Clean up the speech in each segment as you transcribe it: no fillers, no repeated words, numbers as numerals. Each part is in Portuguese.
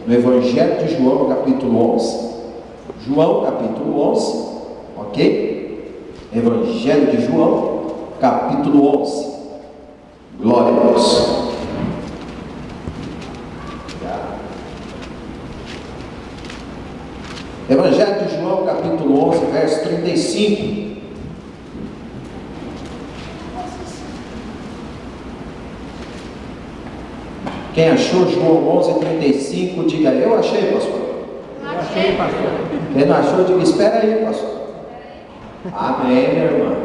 no Evangelho de João, capítulo 11. João, capítulo 11, ok? Evangelho de João, capítulo 11. Glória a Deus. Evangelho de João, capítulo 11, verso 35. Quem achou João 11, 35, diga: eu achei, pastor. Eu achei, pastor. Quem não achou, diga: espera aí, pastor. Amém, minha irmã.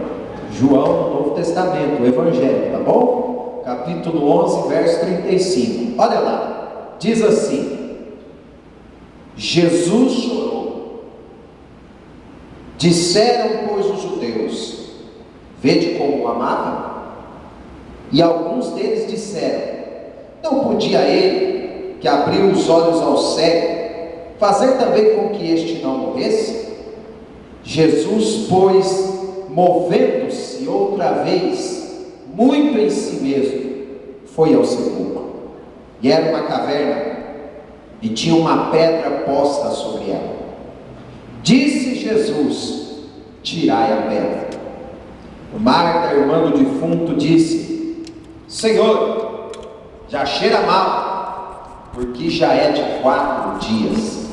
João, no Novo Testamento, o Evangelho, tá bom? Capítulo 11, verso 35. Olha lá, diz assim: Jesus chorou. Disseram, pois, os judeus: vede como o amava? E alguns deles disseram: não podia ele, que abriu os olhos ao cego, fazer também com que este não morresse? Jesus, pois, movendo-se outra vez, muito em si mesmo, foi ao sepulcro. E era uma caverna, e tinha uma pedra posta sobre ela. Disse Jesus: tirai a pedra. Marta, irmã do defunto, disse: Senhor, já cheira mal, porque já é de 4 dias.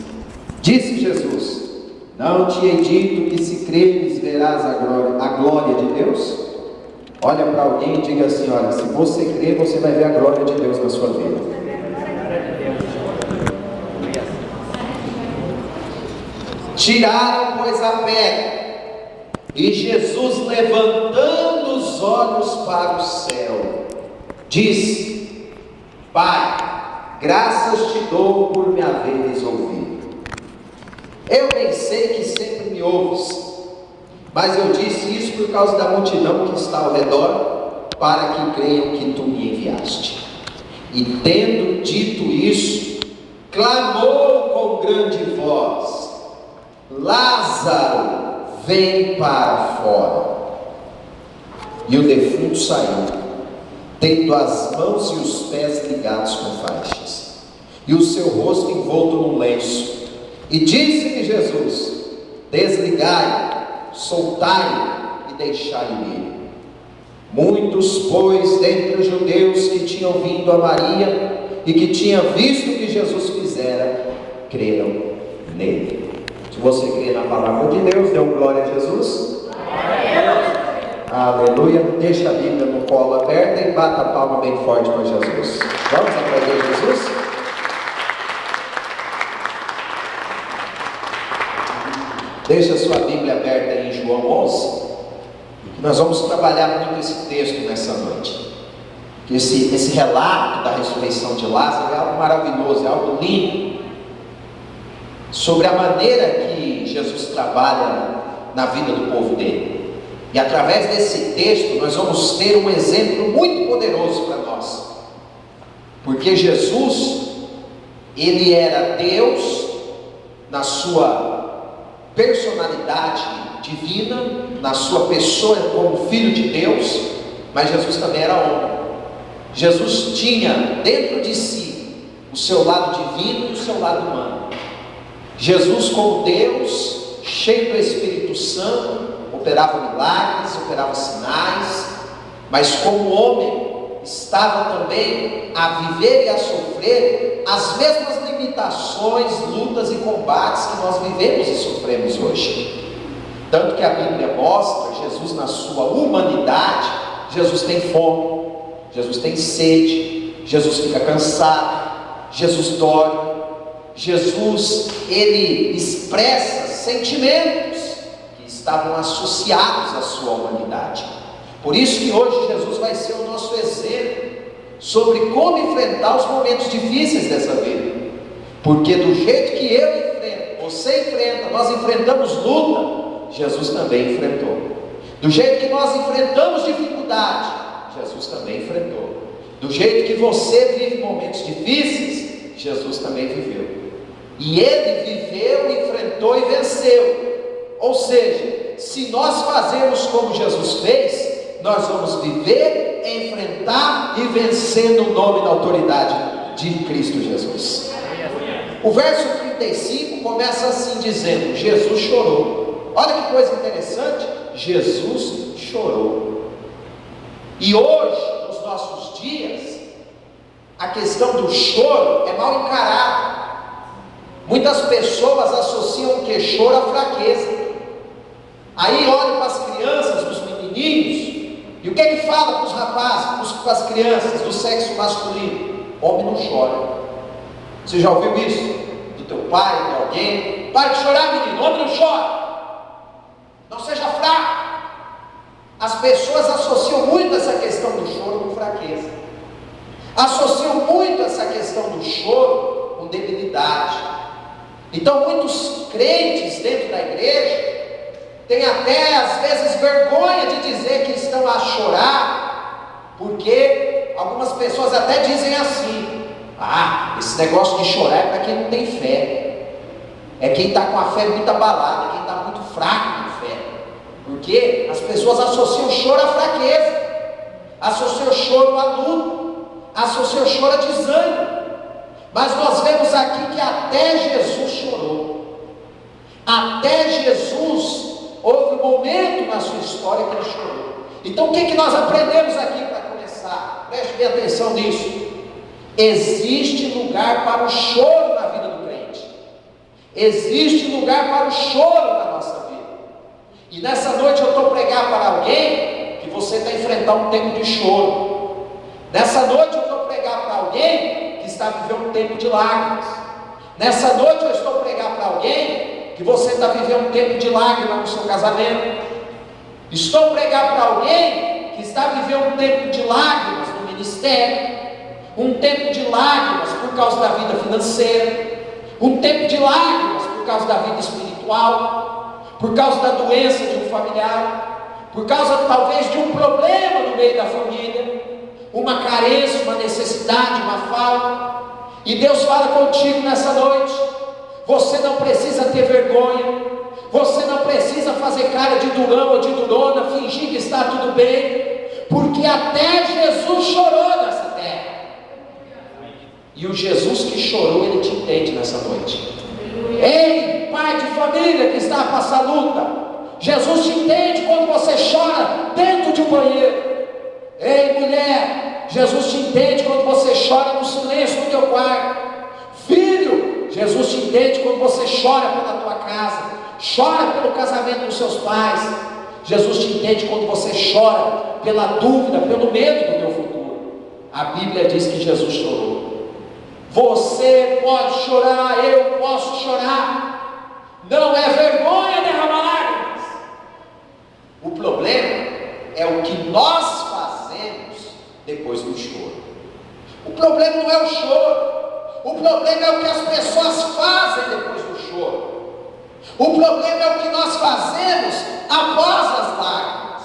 Disse Jesus: não te hei dito que se creres verás a glória de Deus? Olha para alguém e diga assim: olha, se você crer, você vai ver a glória de Deus na sua vida. Tiraram, pois, a pedra, e Jesus, levantando os olhos para o céu, disse: Pai, graças te dou por me haveres ouvido. Eu bem sei que sempre me ouves, mas eu disse isso por causa da multidão que está ao redor, para que creiam que tu me enviaste. E tendo dito isso, clamou com grande voz: Lázaro, vem para fora. E o defunto saiu, tendo as mãos e os pés ligados com faixas, e o seu rosto envolto num lenço. E disse-lhe Jesus: desligai-o, soltai-o e deixai-o ir. Muitos, pois, dentre os judeus que tinham vindo a Maria e que tinham visto o que Jesus fizera, creram nele. Se você crê na palavra de Deus, dê glória a Jesus. Aleluia. Deixa a Bíblia no colo aberta e bata a palma bem forte para Jesus. Vamos aplaudir Jesus? Deixa a sua Bíblia aberta em João 11. Nós vamos trabalhar muito esse texto nessa noite. Esse relato da ressurreição de Lázaro é algo maravilhoso, é algo lindo, sobre a maneira que Jesus trabalha na vida do povo dele. E através desse texto nós vamos ter um exemplo muito poderoso para nós, porque Jesus, ele era Deus na sua personalidade divina, na sua pessoa como Filho de Deus, mas Jesus também era homem. Jesus tinha dentro de si o seu lado divino e o seu lado humano. Jesus, como Deus, cheio do Espírito Santo, operava milagres, operava sinais, mas como homem, estava também a viver e a sofrer as mesmas limitações, lutas e combates que nós vivemos e sofremos hoje. Tanto que a Bíblia mostra Jesus na sua humanidade. Jesus tem fome, Jesus tem sede, Jesus fica cansado, Jesus dorme, Jesus, ele expressa sentimentos que estavam associados à sua humanidade. Por isso que hoje Jesus vai ser o nosso exemplo sobre como enfrentar os momentos difíceis dessa vida. Porque do jeito que eu enfrento, você enfrenta, nós enfrentamos luta, Jesus também enfrentou. Do jeito que nós enfrentamos dificuldade, Jesus também enfrentou. Do jeito que você vive momentos difíceis, Jesus também viveu. E ele viveu, enfrentou e venceu. Ou seja, se nós fazermos como Jesus fez, nós vamos viver, enfrentar e vencer no nome da autoridade de Cristo Jesus. O verso 35 começa assim dizendo: Jesus chorou. Olha que coisa interessante, Jesus chorou. E hoje, nos nossos dias, a questão do choro é mal encarada. Muitas pessoas associam o que choro à fraqueza. Aí olham para as crianças, os menininhos, e o que é que fala para os rapazes, para as crianças do sexo masculino? Homem não chora. Você já ouviu isso? Do teu pai, de alguém? Para de chorar, menino, homem não chora. Não seja fraco. As pessoas associam muito essa questão do choro com fraqueza. Associam muito essa questão do choro com debilidade. Então muitos crentes dentro da igreja têm até às vezes vergonha de dizer que estão a chorar, porque algumas pessoas até dizem assim: ah, esse negócio de chorar é para quem não tem fé, é quem está com a fé muito abalada, é quem está muito fraco de fé. Porque as pessoas associam choro à fraqueza, associam choro à luta, associam choro a desânimo. Mas nós vemos aqui que até Jesus chorou. Até Jesus houve um momento na sua história que ele chorou. Então o que nós aprendemos aqui para começar? Preste bem atenção nisso. Existe lugar para o choro na vida do crente. Existe lugar para o choro na nossa vida. E nessa noite eu estou a pregar para alguém que você está enfrentando um tempo de choro. Nessa noite eu estou a pregar para alguém que está vivendo um tempo de lágrimas. Nessa noite eu estou a pregar para alguém que você está vivendo um tempo de lágrimas no seu casamento. Estou a pregar para alguém que está vivendo um tempo de lágrimas no ministério, um tempo de lágrimas por causa da vida financeira, um tempo de lágrimas por causa da vida espiritual, por causa da doença de um familiar, por causa talvez de um problema no meio da família, uma carência, uma necessidade, uma falta. E Deus fala contigo nessa noite: você não precisa ter vergonha, você não precisa fazer cara de durão ou de durona, fingir que está tudo bem, porque até Jesus chorou nessa terra. E o Jesus que chorou, ele te entende nessa noite. Ei, pai de família que está a passar luta, Jesus te entende quando você chora dentro de um banheiro. Ei, mulher, Jesus te entende quando você chora no silêncio do teu quarto. Filho, Jesus te entende quando você chora pela tua casa, chora pelo casamento dos seus pais. Jesus te entende quando você chora pela dúvida, pelo medo do teu futuro. A Bíblia diz que Jesus chorou. Você pode chorar, eu posso chorar. Não é vergonha derramar lágrimas. O problema é o que nós fazemos depois do choro. O problema não é o choro. O problema é o que as pessoas fazem depois do choro. O problema é o que nós fazemos após as lágrimas.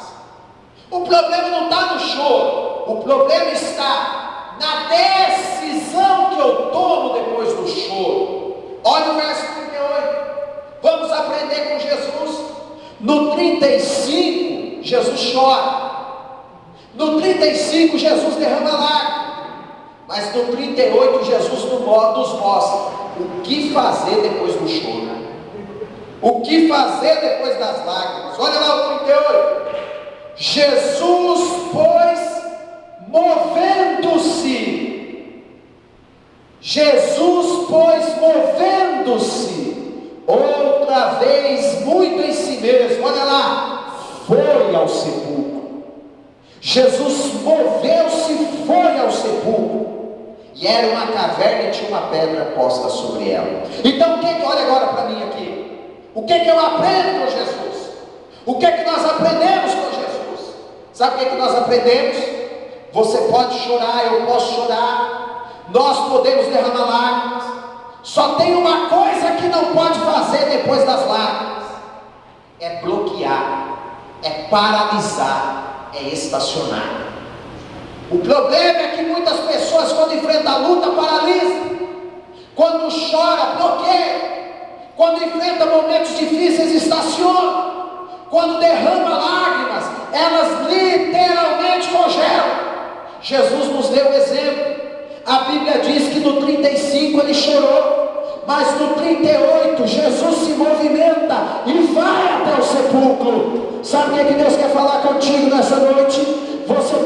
O problema não está no choro. O problema está na decisão que eu tomo depois do choro. Olha o verso 38. Vamos aprender com Jesus. No 35, Jesus chora. No 35, Jesus derrama lágrimas. Mas no 38, Jesus nos mostra o que fazer depois do choro. O que fazer depois das lágrimas. Olha lá o 38. Jesus, pois, movendo-se. Jesus, pois, movendo-se, outra vez muito em si mesmo, olha lá, foi ao sepulcro. Jesus moveu-se, foi ao sepulcro, e era uma caverna e tinha uma pedra posta sobre ela. Então olha agora para mim aqui, o que eu aprendo com Jesus? O que nós aprendemos com Jesus? Sabe o que nós aprendemos? Você pode chorar, eu posso chorar, nós podemos derramar lágrimas. Só tem uma coisa que não pode fazer depois das lágrimas: é bloquear, é paralisar, é estacionar. O problema é que muitas pessoas, quando enfrentam a luta, paralisam. Quando chora, bloqueia. Quando enfrenta momentos difíceis, estaciona. Quando derrama lágrimas, elas literalmente congelam. Jesus nos deu um exemplo. A Bíblia diz que no 35 ele chorou. Mas no 38, Jesus se movimenta e vai até o sepulcro. Sabe o que Deus quer falar contigo nessa noite? Você pode